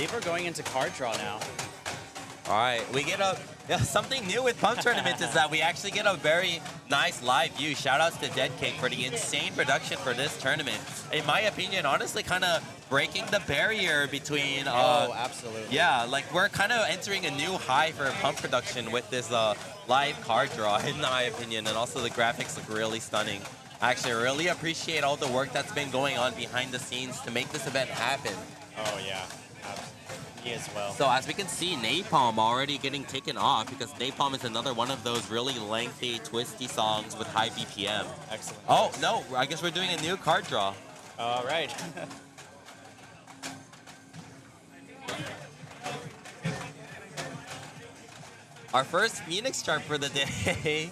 believe we're going into card draw now. All right, we get something new with Pump Tournament is that we actually get a very nice live view. Shoutouts to Dead Cake for the insane production for this tournament. In my opinion, honestly, kind of breaking the barrier between. Oh, absolutely. Yeah, like we're kind of entering a new high for Pump production with this live card draw, in my opinion, and also the graphics look really stunning. I actually really appreciate all the work that's been going on behind the scenes to make this event happen. Oh yeah. Me as well. So as we can see, Napalm already getting taken off because Napalm is another one of those really lengthy, twisty songs with high BPM. Excellent. Oh, no, I guess we're doing a new card draw. All right. Our first Phoenix chart for the day.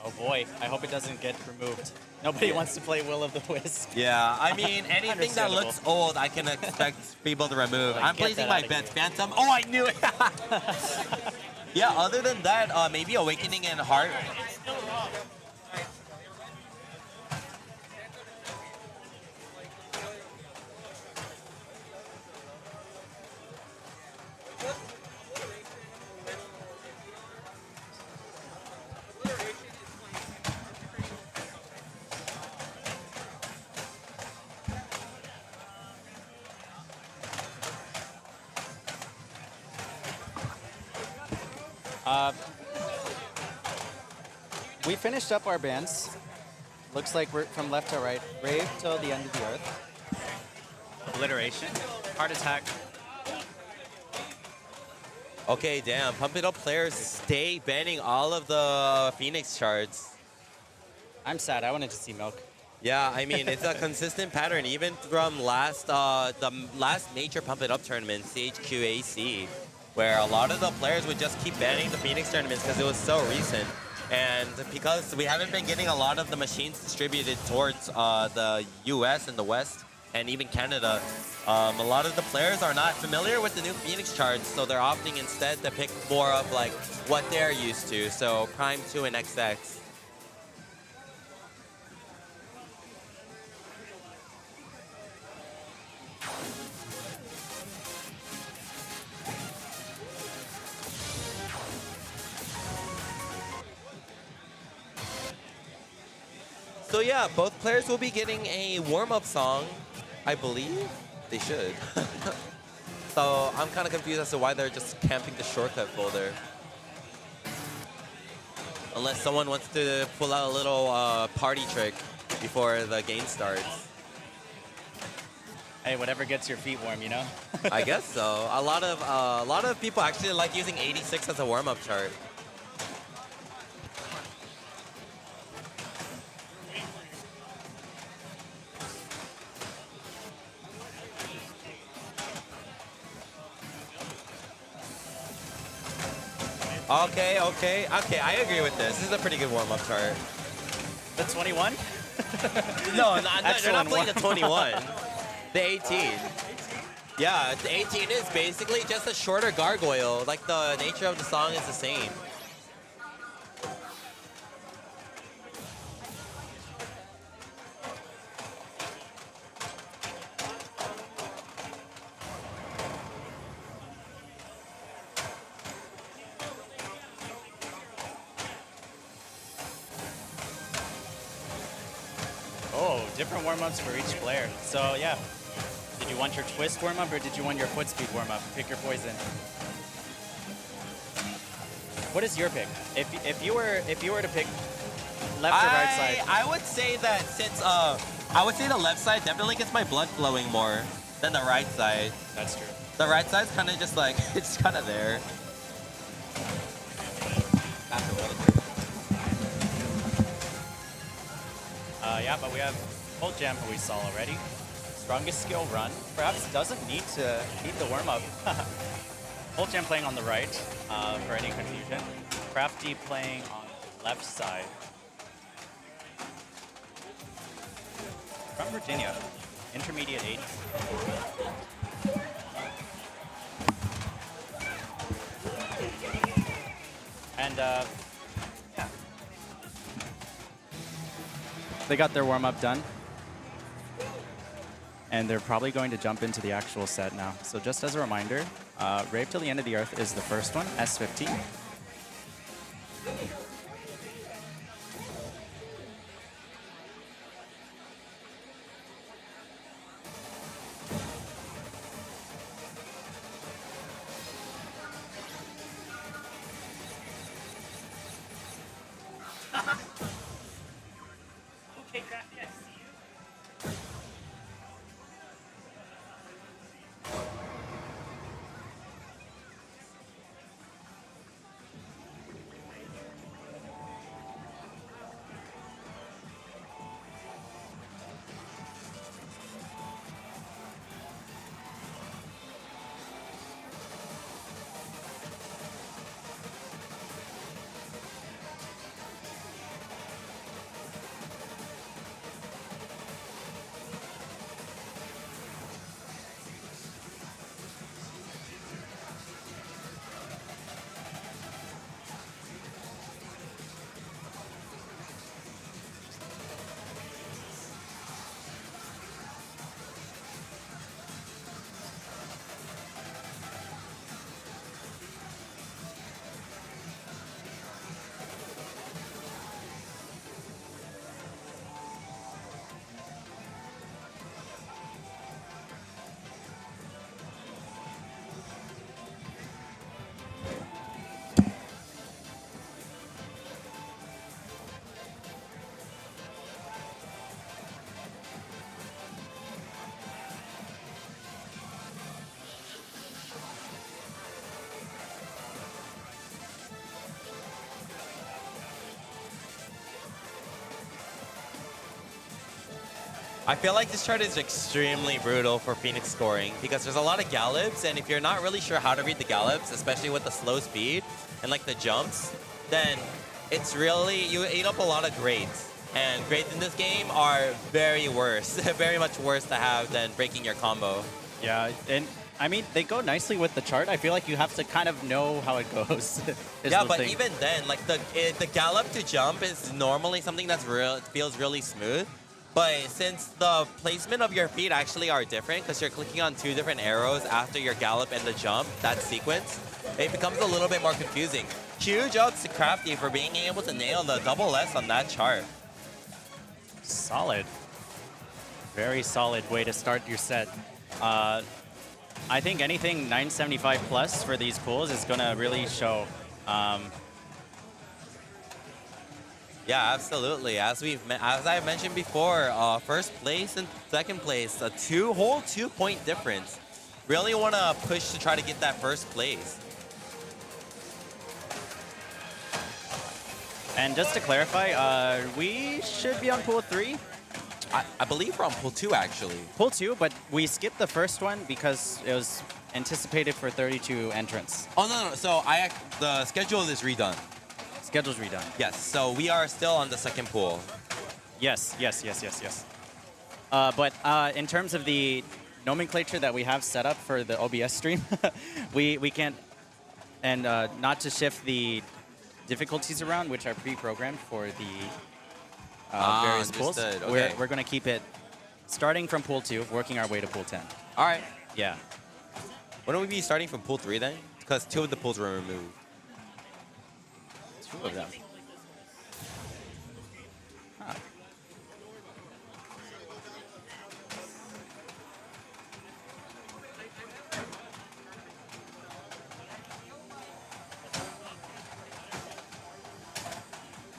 Oh boy, I hope it doesn't get removed. Nobody wants to play Will of the Wisp. Yeah, I mean, anything that looks old, I can expect people to remove. I'm placing my bets. Phantom. Oh, I knew it. Yeah, other than that, maybe Awakening and Heart. We finished up our bands. Looks like we're from left to right. Brave till the end of the earth. Obliteration. Heart attack. Okay, damn. Pump It Up players stay banning all of the Phoenix charts. I'm sad. I wanted to see Milk. Yeah, I mean, it's a consistent pattern, even from the last major Pump It Up tournament, CHQAC, where a lot of the players would just keep banning the Phoenix tournaments because it was so recent. And because we haven't been getting a lot of the machines distributed towards the US and the West, and even Canada, a lot of the players are not familiar with the new Phoenix charts, so they're opting instead to pick more of like what they're used to, so Prime 2 and XX. So yeah, both players will be getting a warm-up song, I believe. They should. So I'm kind of confused as to why they're just camping the shortcut folder. Unless someone wants to pull out a little party trick before the game starts. Hey, whatever gets your feet warm, you know? I guess so. A lot of people actually like using 86 as a warm-up chart. Okay, I agree with this. This is a pretty good warm-up chart. The 21? No, they're not playing the 21. The 18. Yeah, the 18 is basically just a shorter gargoyle. Like, the nature of the song is the same. Different warm-ups for each player. So yeah, did you want your twist warm-up or did you want your foot speed warm-up? Pick your poison. What is your pick? If you were to pick left or right side? I would say that since I would say the left side definitely gets my blood flowing more than the right side. That's true. The right side's kind of just like it's kind of there. Yeah, but we have Full Jam, who we saw already. Strongest skill run. Perhaps doesn't need the warm-up. Full Jam playing on the right for any confusion. Crafty playing on the left side. From Virginia, intermediate 8. And yeah. They got their warm-up done. and they're probably going to jump into the actual set now. So just as a reminder, Rave Till the End of the Earth is the first one, S15. Okay, Crafty, I see you. I feel like this chart is extremely brutal for Phoenix scoring because there's a lot of gallops, and if you're not really sure how to read the gallops, especially with the slow speed and like the jumps, then it's really, you eat up a lot of grades. And grades in this game are very worse, very much worse to have than breaking your combo. Yeah, and I mean, they go nicely with the chart. I feel like you have to kind of know how it goes. Yeah, but even then, like the gallop to jump is normally something that's real, it feels really smooth. But since the placement of your feet actually are different, because you're clicking on two different arrows after your gallop and the jump, that sequence, it becomes a little bit more confusing. Huge outs to Crafty for being able to nail the double S on that chart. Solid. Very solid way to start your set. I think anything 975 plus for these pools is going to really show. Yeah, absolutely. As I mentioned before, first place and second place, a whole 2-point difference. Really want to push to try to get that first place. And just to clarify, we should be on pool 3. I believe we're on pool 2 actually. Pool 2, but we skipped the first one because it was anticipated for 32 entrants. Oh no. So the schedule is redone. Schedule's redone. Yes. So we are still on the second pool. Yes. But in terms of the nomenclature that we have set up for the OBS stream, we can't, and not to shift the difficulties around, which are pre-programmed for the various pools. Okay. We're going to keep it starting from pool 2, working our way to pool 10. All right. Yeah. Wouldn't we be starting from pool 3 then? Because 2 of the pools were removed. 2 of them. Huh.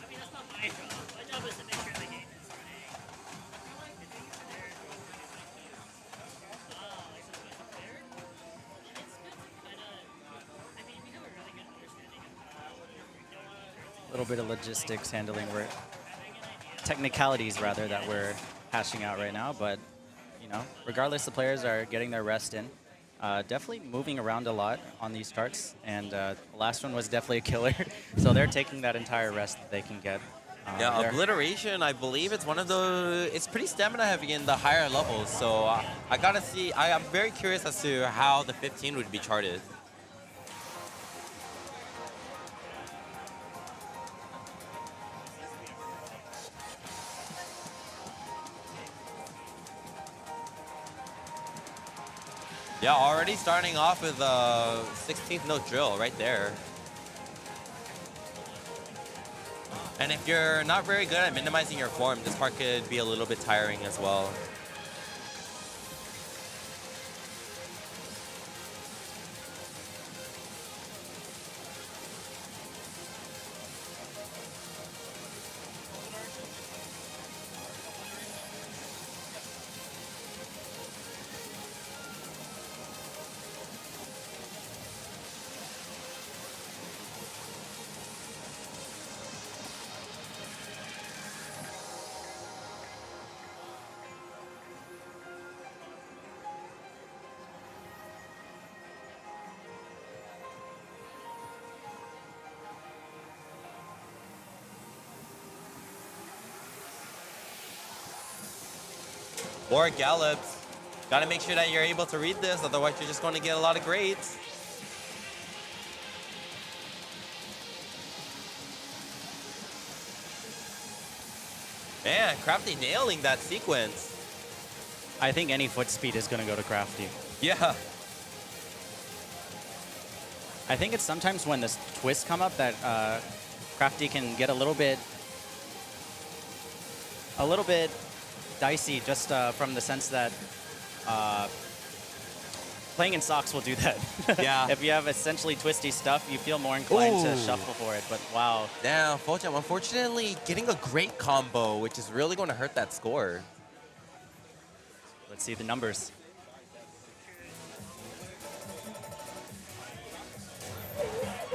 I mean, that's not my job. My job is to make sure the game is running. The things are there. Like some special player. It's good to kind of. I mean, we have a really good understanding of how we're doing. A little bit of logistics handling, technicalities rather, that we're hashing out right now. But, you know, regardless, the players are getting their rest in. Definitely moving around a lot on these starts, and the last one was definitely a killer. So they're taking that entire rest that they can get. Yeah, there. Obliteration, I believe it's one of the, it's pretty stamina heavy in the higher levels. So I gotta see, I'm very curious as to how the 15 would be charted. Yeah, already starting off with a 16th note drill right there. And if you're not very good at minimizing your form, this part could be a little bit tiring as well. More gallops. Gotta make sure that you're able to read this, otherwise you're just going to get a lot of grades. Man, Crafty nailing that sequence. I think any foot speed is going to go to Crafty. Yeah. I think it's sometimes when the twists come up that Crafty can get a little bit dicey, just from the sense that playing in socks will do that. Yeah. If you have essentially twisty stuff, you feel more inclined to Ooh. shuffle for it. But wow, Now, Foljam, unfortunately, getting a great combo, which is really going to hurt that score. let's see the numbers.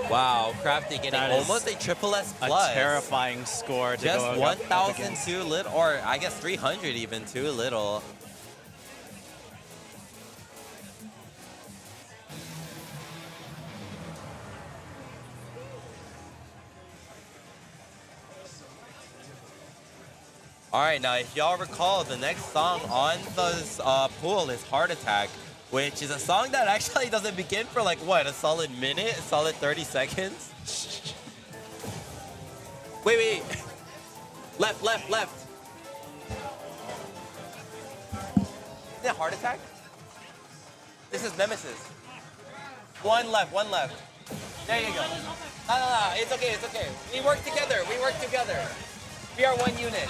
Wow, Crafty getting That is almost a triple S A plus. terrifying score to Just go up 1,000 against. too little, or I guess 300 even too little. All right, now if y'all recall, the next song on this pool is Heart Attack, which is a song that actually doesn't begin for like, what, a solid minute, a solid 30 seconds? Wait. Left. Is it Heart Attack? This is Nemesis. One left. There you go. No, it's okay. We work together. We are one unit.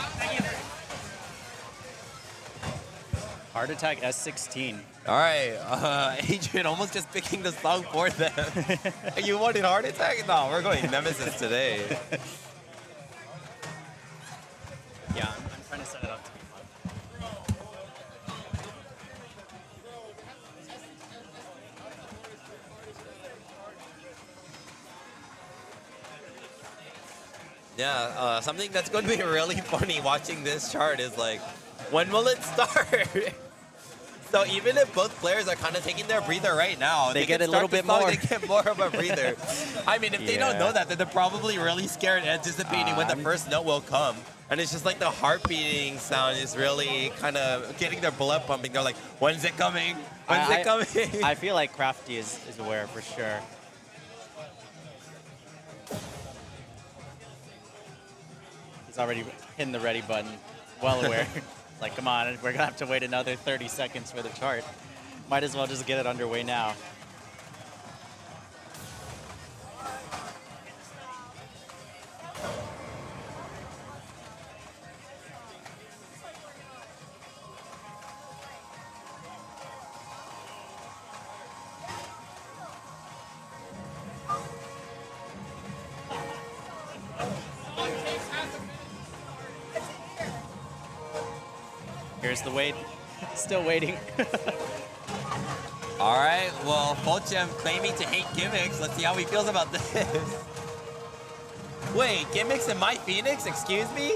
Heart Attack S16. All right, Adrian almost just picking the song for them. You wanted Heart Attack? No, we're going Nemesis today. Yeah, I'm trying to set it up to be fun. Yeah, something that's going to be really funny watching this chart is like, when will it start? So even if both players are kind of taking their breather right now, They get can a little start the bit song, more. They get more of a breather. I mean, if they don't Yeah. know that, then they're probably really scared and anticipating when the I'm- first note will come. And it's just like the heart beating sound is really kind of getting their blood pumping. They're like, when's it coming? When's it coming? I feel like Crafty is aware for sure. He's already hitting the ready button, well aware. Like, come on, we're gonna have to wait another 30 seconds for the chart. Might as well just get it underway now. Here's the wait. Still waiting. All right, well, Foljam claiming to hate gimmicks. Let's see how he feels about this. Wait, gimmicks in my Phoenix? Excuse me?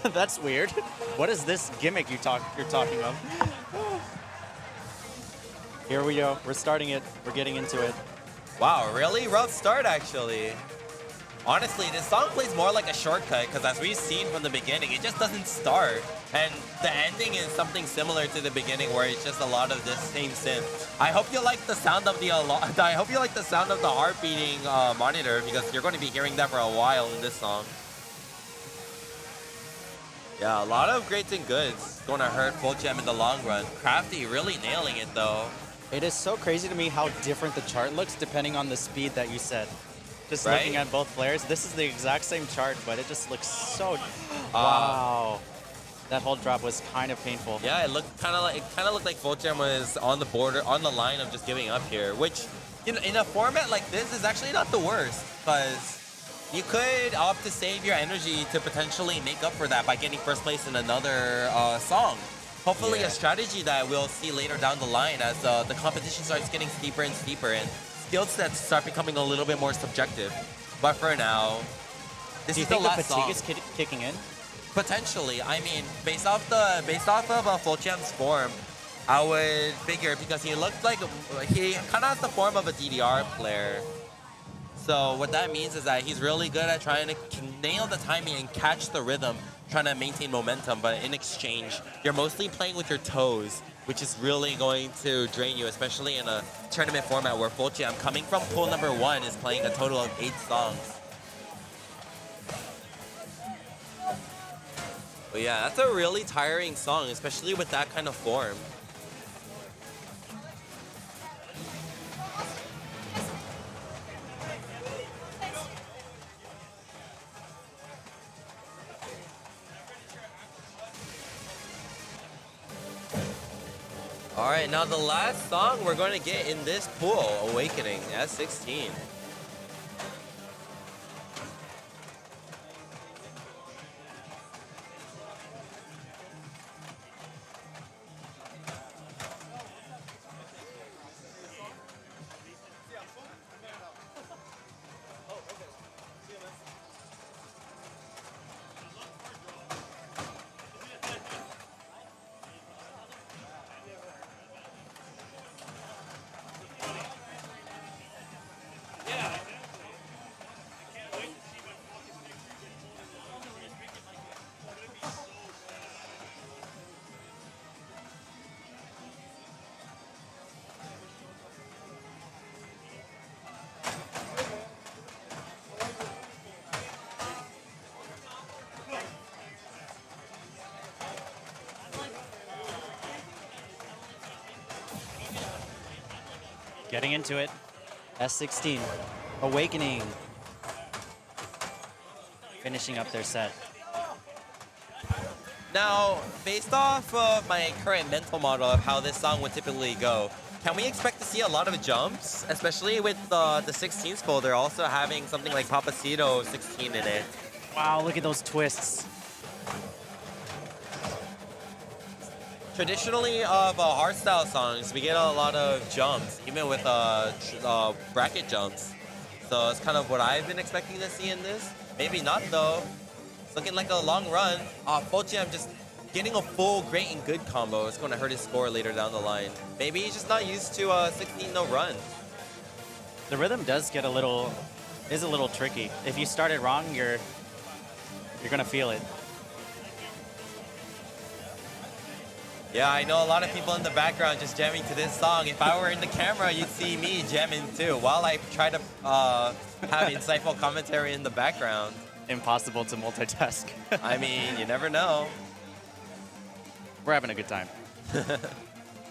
That's weird. What is this gimmick you're talking of? Here we go. We're starting it. We're getting into it. Wow, really rough start, actually. Honestly, this song plays more like a shortcut because as we've seen from the beginning, it just doesn't start. And the ending is something similar to the beginning where it's just a lot of this same synth. I hope you like the sound of the heart beating monitor because you're going to be hearing that for a while in this song. Yeah, a lot of greats and goods. Going to hurt Foljam in the long run. Crafty really nailing it though. It is so crazy to me how different the chart looks depending on the speed that you said. Just Right? looking at both players, this is the exact same chart, but it just looks so. Uh, Wow. That whole drop was kind of painful. Yeah, it kind of looked like Voltjam was on the border, on the line of just giving up here, which in a format like this is actually not the worst, because you could opt to save your energy to potentially make up for that by getting first place in another song. Hopefully, Yeah. a strategy that we'll see later down the line as the competition starts getting steeper and steeper, and skill sets start becoming a little bit more subjective. But for now, this Do you is the think the last fatigue song. is kicking in? Potentially, I mean, based off of Voltjam's form, I would figure because he looked like he kind of has the form of a DDR player. So what that means is that he's really good at trying to nail the timing and catch the rhythm, trying to maintain momentum. But in exchange, you're mostly playing with your toes, which is really going to drain you, especially in a tournament format where Voltjam, coming from pool number 1, is playing a total of 8 songs. But yeah, that's a really tiring song, especially with that kind of form. All right, now the last song we're going to get in this pool, Awakening, S16. Getting into it. S16. Awakening. Finishing up their set. Now, based off of my current mental model of how this song would typically go, can we expect to see a lot of jumps? Especially with the 16s folder also having something like Papacito 16 in it. Wow, look at those twists. Traditionally of hardstyle songs, we get a lot of jumps, even with bracket jumps. So it's kind of what I've been expecting to see in this. Maybe not though. It's looking like a long run. Voltjam just getting a full great and good combo is going to hurt his score later down the line. Maybe he's just not used to 16-0 run. The rhythm does get a little tricky. If you start it wrong, you're gonna feel it. Yeah, I know a lot of people in the background just jamming to this song. If I were in the camera, you'd see me jamming too, while I try to have insightful commentary in the background. Impossible to multitask. I mean, you never know. We're having a good time.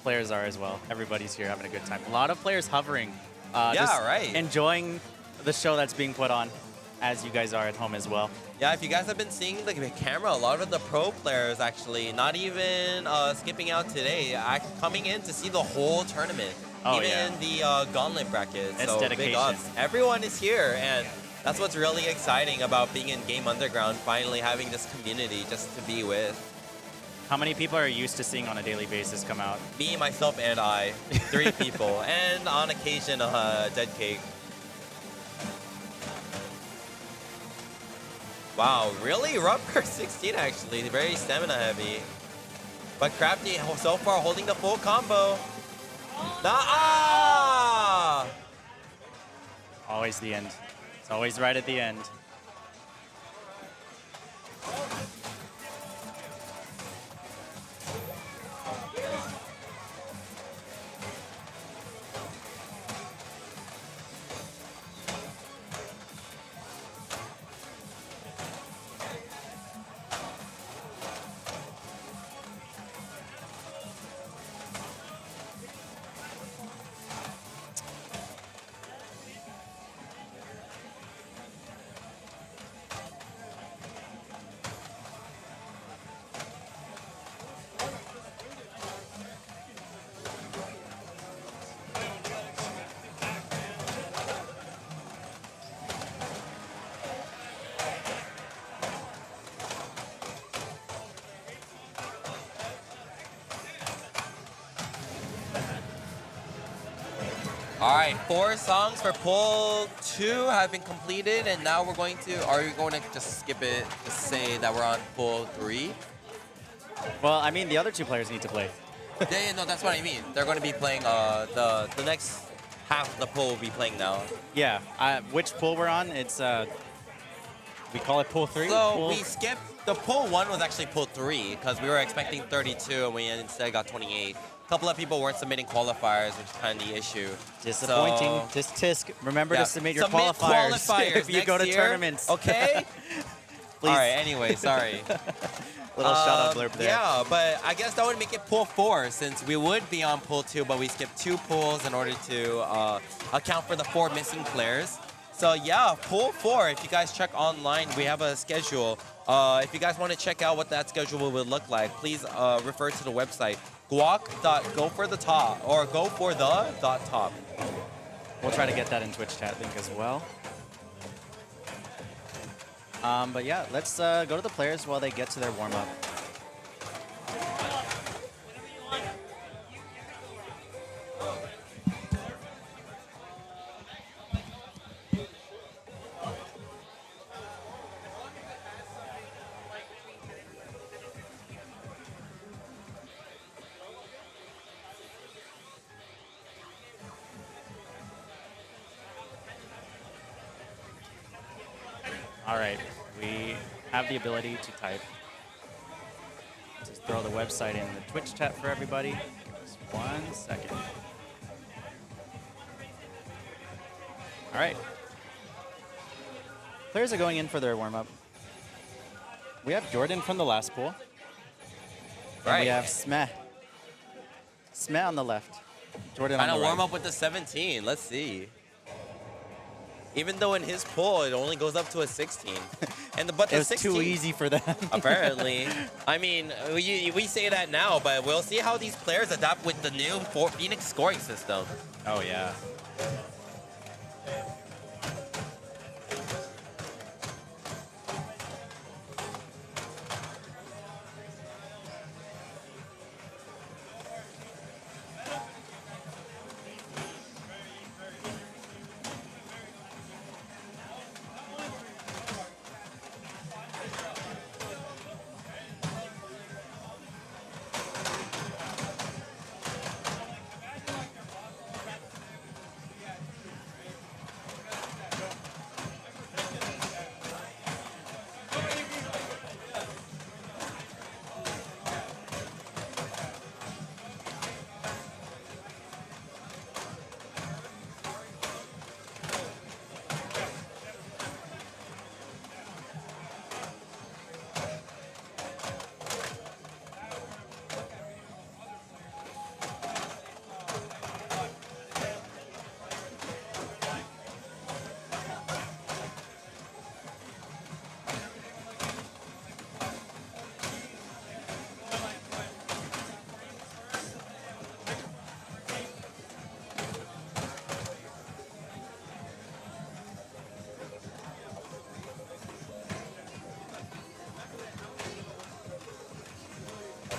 Players are as well. Everybody's here having a good time. A lot of players hovering. Yeah, just right. Enjoying the show that's being put on, as you guys are at home as well. Yeah, if you guys have been seeing the camera, a lot of the pro players actually, not even skipping out today, coming in to see the whole tournament. Oh, even yeah. the Gauntlet bracket. It's so dedication. big ups. Everyone is here, and that's what's really exciting about being in Game Underground, finally having this community just to be with. How many people are used to seeing on a daily basis come out? Me, myself, and I. 3 people. And on occasion, Dead Cake. Wow, really? Rubber 16 actually. Very stamina heavy. But Crafty so far holding the full combo. Always the end. It's always right at the end. All right, 4 songs for poll 2 have been completed, and now we're going to. Are we going to just skip it to say that we're on poll 3? Well, I mean, the other 2 players need to play. Yeah, no, that's what I mean. They're going to be playing. The next half of the poll will be playing now. Yeah. Which pool we're on? It's we call it pool 3. So pool... we skipped. The poll 1 was actually poll 3 because we were expecting 32 and we instead got 28. A couple of people weren't submitting qualifiers, which is kind of the issue. Disappointing. So, Tisk. Remember to submit your Submit qualifiers if you go to year. tournaments. Okay. Please. All right. Anyway, sorry. Little shout out blurb there. Yeah, but I guess that would make it pool 4 since we would be on pool 2, but we skipped 2 pools in order to account for the 4 missing players. So yeah, pool 4, if you guys check online, we have a schedule. If you guys want to check out what that schedule would look like, please refer to the website, guac.goforthetop or goforthe.top. We'll try to get that in Twitch chat link as well. But yeah, let's go to the players while they get to their warm-up. All right, we have the ability to type. Just throw the website in the Twitch chat for everybody. Just 1 second. All right. Players are going in for their warm-up. We have Jordan from the last pool. Right. And we have Smeh. Smeh on the left. Jordan on the Trying to right. warm up with the 17. Let's see. Even though in his pool it only goes up to a 16, but the It was 16 too easy for them. apparently. I mean, we say that now, but we'll see how these players adapt with the new Phoenix scoring system. Oh yeah.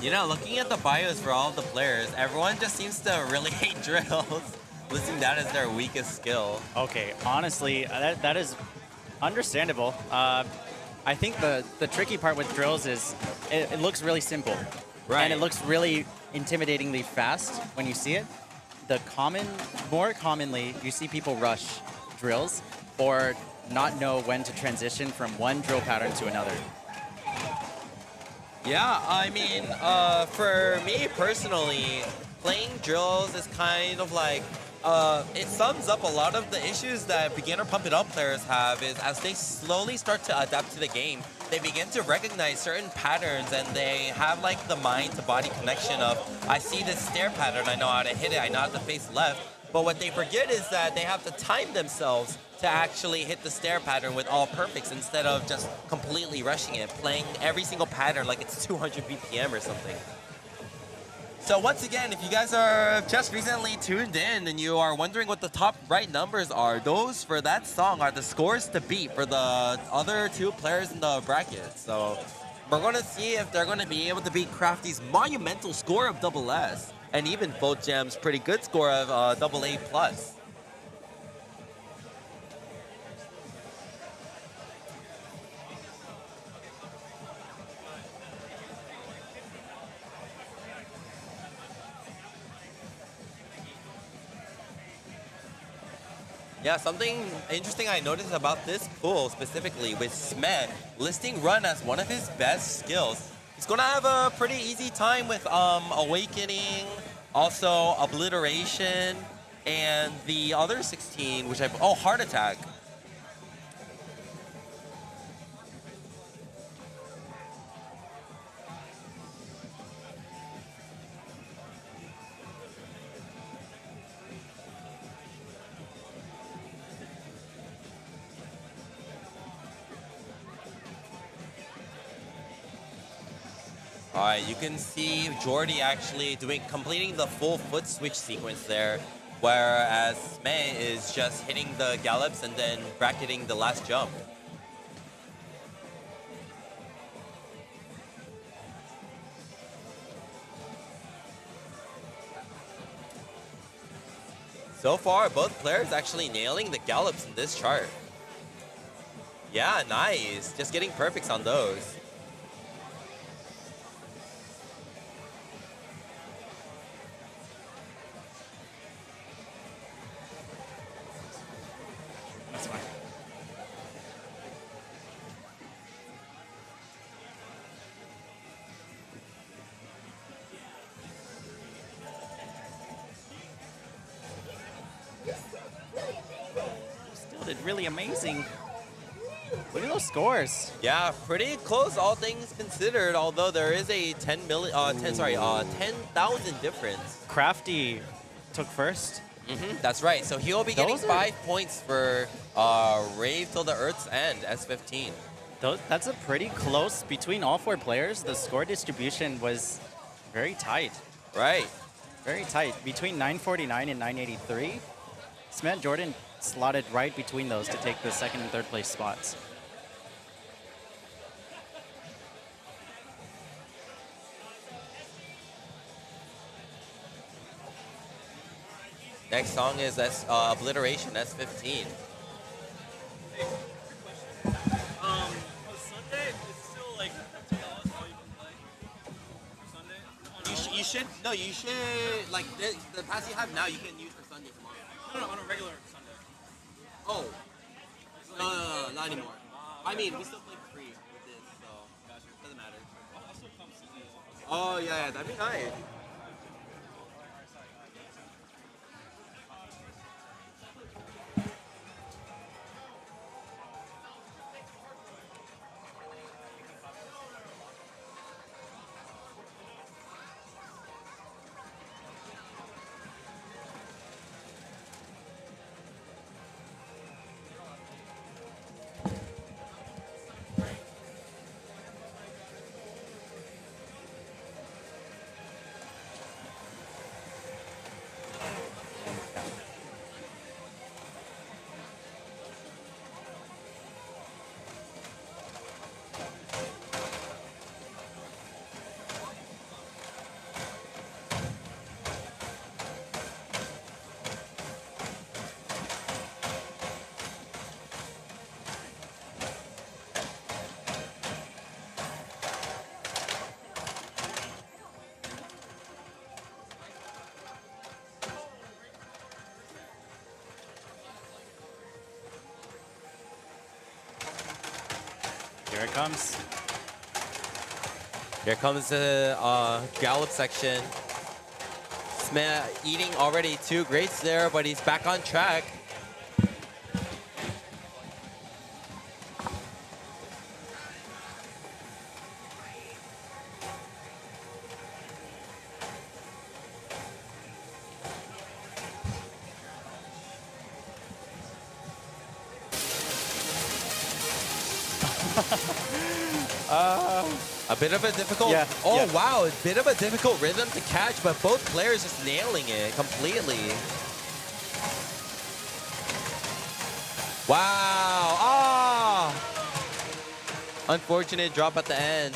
You know, looking at the bios for all of the players, everyone just seems to really hate drills, listing that as their weakest skill. Okay, honestly, that is understandable. I think the tricky part with drills is it looks really simple. Right. And it looks really intimidatingly fast when you see it. More commonly, you see people rush drills or not know when to transition from one drill pattern to another. Yeah, I mean, for me personally, playing drills is kind of like, it sums up a lot of the issues that beginner pump it up players have is as they slowly start to adapt to the game, they begin to recognize certain patterns and they have like the mind to body connection of, I see this stair pattern, I know how to hit it, I know how to face left. But what they forget is that they have to time themselves to actually hit the stair pattern with all perfects instead of just completely rushing it, playing every single pattern like it's 200 BPM or something. So once again, if you guys are just recently tuned in and you are wondering what the top right numbers are, those for that song are the scores to beat for the other 2 players in the bracket. So we're going to see if they're going to be able to beat Crafty's monumental score of double S and even Volt Jam's pretty good score of double A plus. Yeah, something interesting I noticed about this pool specifically with Smet listing Run as one of his best skills. He's gonna have a pretty easy time with Awakening, also Obliteration, and the other 16, which Heart Attack. All right, you can see Jordy actually completing the full foot switch sequence there, whereas May is just hitting the gallops and then bracketing the last jump. So far, both players actually nailing the gallops in this chart. Yeah, nice. Just getting perfects on those. That's fine. Still did really amazing. Look at those scores. Yeah, pretty close, all things considered. Although there is a 10,000 difference. Crafty took first. That's right. So he'll be getting Those are- 5 points for Rave Till the Earth's End, S15. That's a pretty close between all 4 players. The score distribution was very tight. Right. Very tight. Between 949 and 983, Smet Jordan slotted right between those to take the 2nd and 3rd place spots. Next song is Obliteration, S15. Sunday is still like $15 all you can play for Sunday. You should like the pass you have now. You can use for Sunday tomorrow. No, on a regular Sunday. Oh, no, not anymore. I mean, we still play free with this, so doesn't matter. I'll still come Sunday. Oh yeah, that'd be nice. Here it comes. Here comes the gallop section. Smet eating already 2 greats there, but he's back on track. A bit of a difficult. Yeah, oh yeah. wow, a bit of a difficult rhythm to catch, but both players just nailing it completely. Wow! Ah! Unfortunate drop at the end.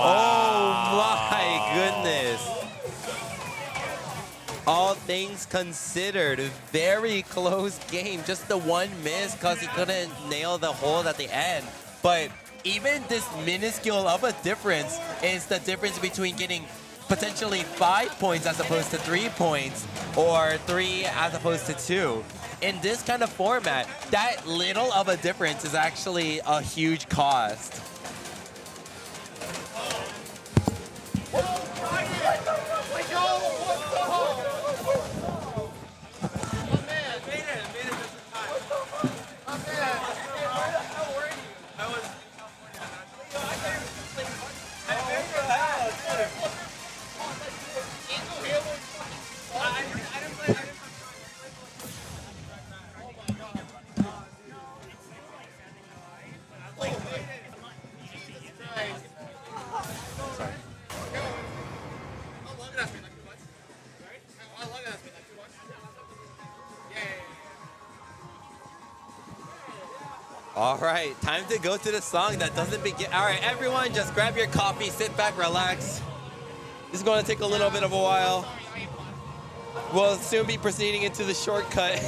Oh my goodness. All things considered, very close game. Just the one miss because he couldn't nail the hold at the end. But even this minuscule of a difference is the difference between getting potentially 5 points as opposed to 3 points, or 3 as opposed to 2. In this kind of format, that little of a difference is actually a huge cost. All right, time to go to the song that doesn't begin. All right, everyone, just grab your coffee, sit back, relax. This is going to take a little bit of a while. We'll soon be proceeding into the shortcut.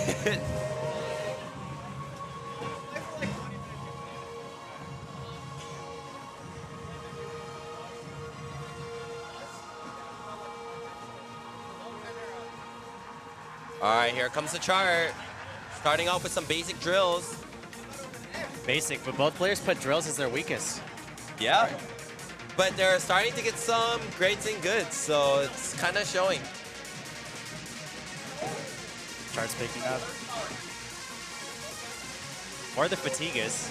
All right, here comes the chart. Starting off with some basic drills. Basic, but both players put drills as their weakest. Yeah, but they're starting to get some greats and goods, so it's kind of showing. Charts picking up. Or the fatigues.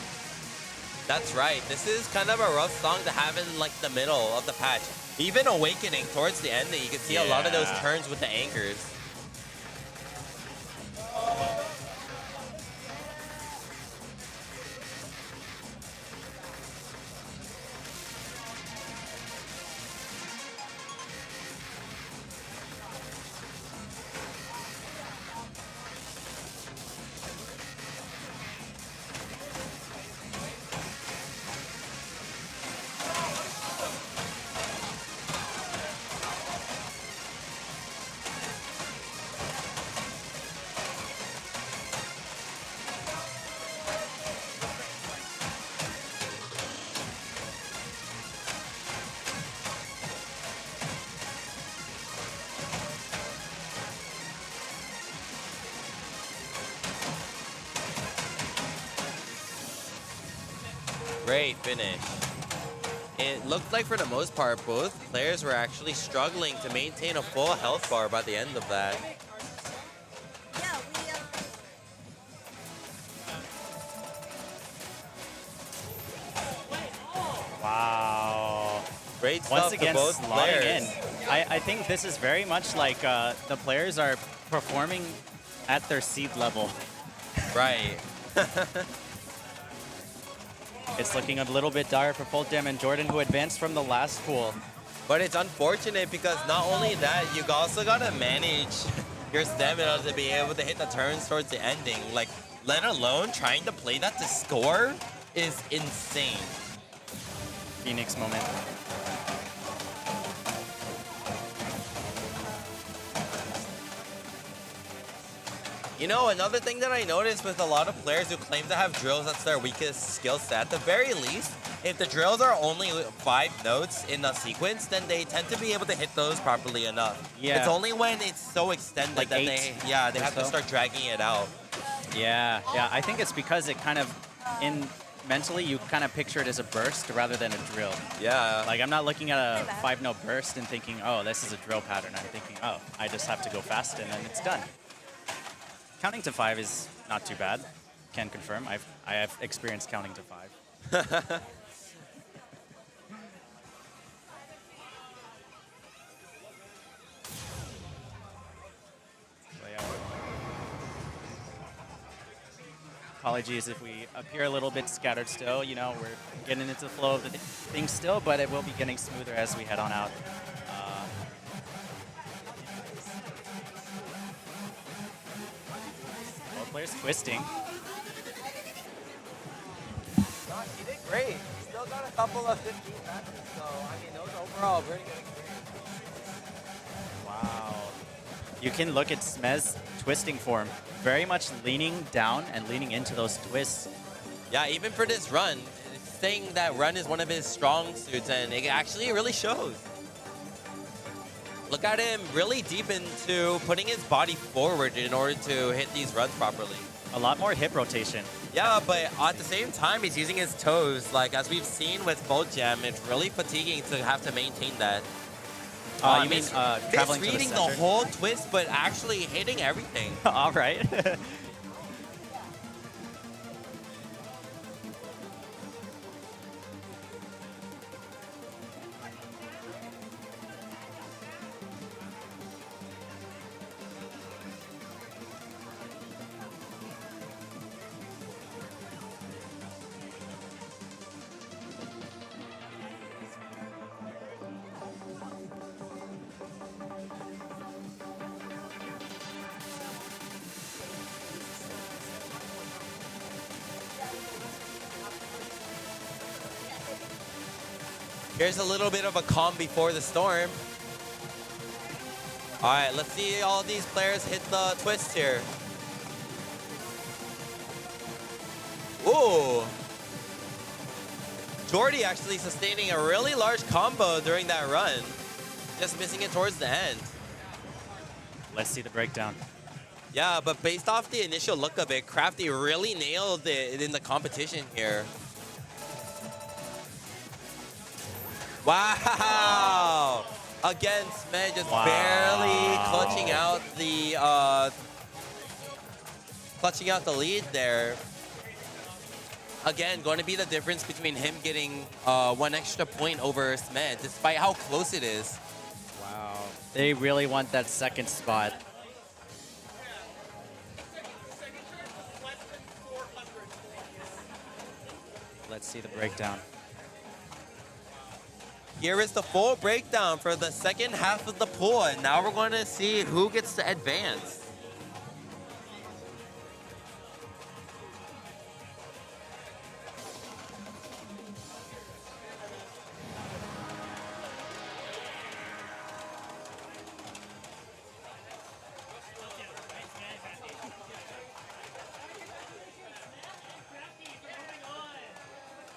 That's right. This is kind of a rough song to have in like the middle of the patch. Even Awakening towards the end, you can see a lot of those turns with the anchors. Great finish. It looked like for the most part, both players were actually struggling to maintain a full health bar by the end of that. Yeah, Wow. Great stuff Once again, to both slotting players. in. I think this is very much like the players are performing at their seed level. Right. It's looking a little bit dire for Fulton and Jordan, who advanced from the last pool. But it's unfortunate because not only that, you also gotta manage your stamina to be able to hit the turns towards the ending. Like, let alone trying to play that to score is insane. Phoenix moment. You know, another thing that I noticed with a lot of players who claim to have drills as their weakest skill set, at the very least, if the drills are only 5 notes in a sequence, then they tend to be able to hit those properly enough. Yeah. It's only when it's so extended Like that 8 they have to so. start dragging it out. Yeah. I think it's because it kind of, mentally, you kind of picture it as a burst rather than a drill. Yeah. Like, I'm not looking at a 5-note burst and thinking, oh, this is a drill pattern. I'm thinking, oh, I just have to go fast and then it's done. Counting to 5 is not too bad. Can confirm. I have experienced counting to 5. Apologies if we appear a little bit scattered still. You know, we're getting into the flow of the things still, but it will be getting smoother as we head on out. Both players twisting. He did great. Still got a couple of 15 matches, so I mean, those overall pretty good experience. Wow. You can look at Smez's twisting form, very much leaning down and leaning into those twists. Yeah, even for this run, saying that run is one of his strong suits, and it actually really shows. Look at him really deep into putting his body forward in order to hit these runs properly. A lot more hip rotation. Yeah, but at the same time, he's using his toes. Like, as we've seen with Bolt Jam, it's really fatiguing to have to maintain that. You mean traveling to the reading the center? whole twist, but actually hitting everything. All right. Here's a little bit of a calm before the storm. All right, let's see all these players hit the twist here. Ooh. Jordy actually sustaining a really large combo during that run. Just missing it towards the end. Let's see the breakdown. Yeah, but based off the initial look of it, Crafty really nailed it in the competition here. Wow! Again, Smed just barely clutching out the lead there. Again, going to be the difference between him getting 1 extra point over Smed, despite how close it is. Wow. They really want that second spot. Let's see the breakdown. Here is the full breakdown for the second half of the pool, and now we're going to see who gets to advance.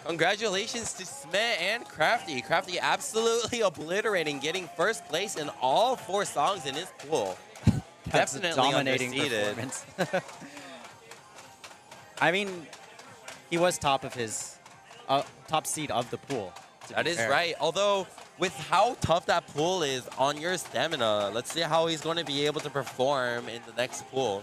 Congratulations to Smet and Crafty. Crafty absolutely obliterating, getting first place in all 4 songs in his pool. That's Definitely a dominating underseeded. performance. I mean, he was top of his top seed of the pool. That is right. Although, with how tough that pool is on your stamina, let's see how he's going to be able to perform in the next pool.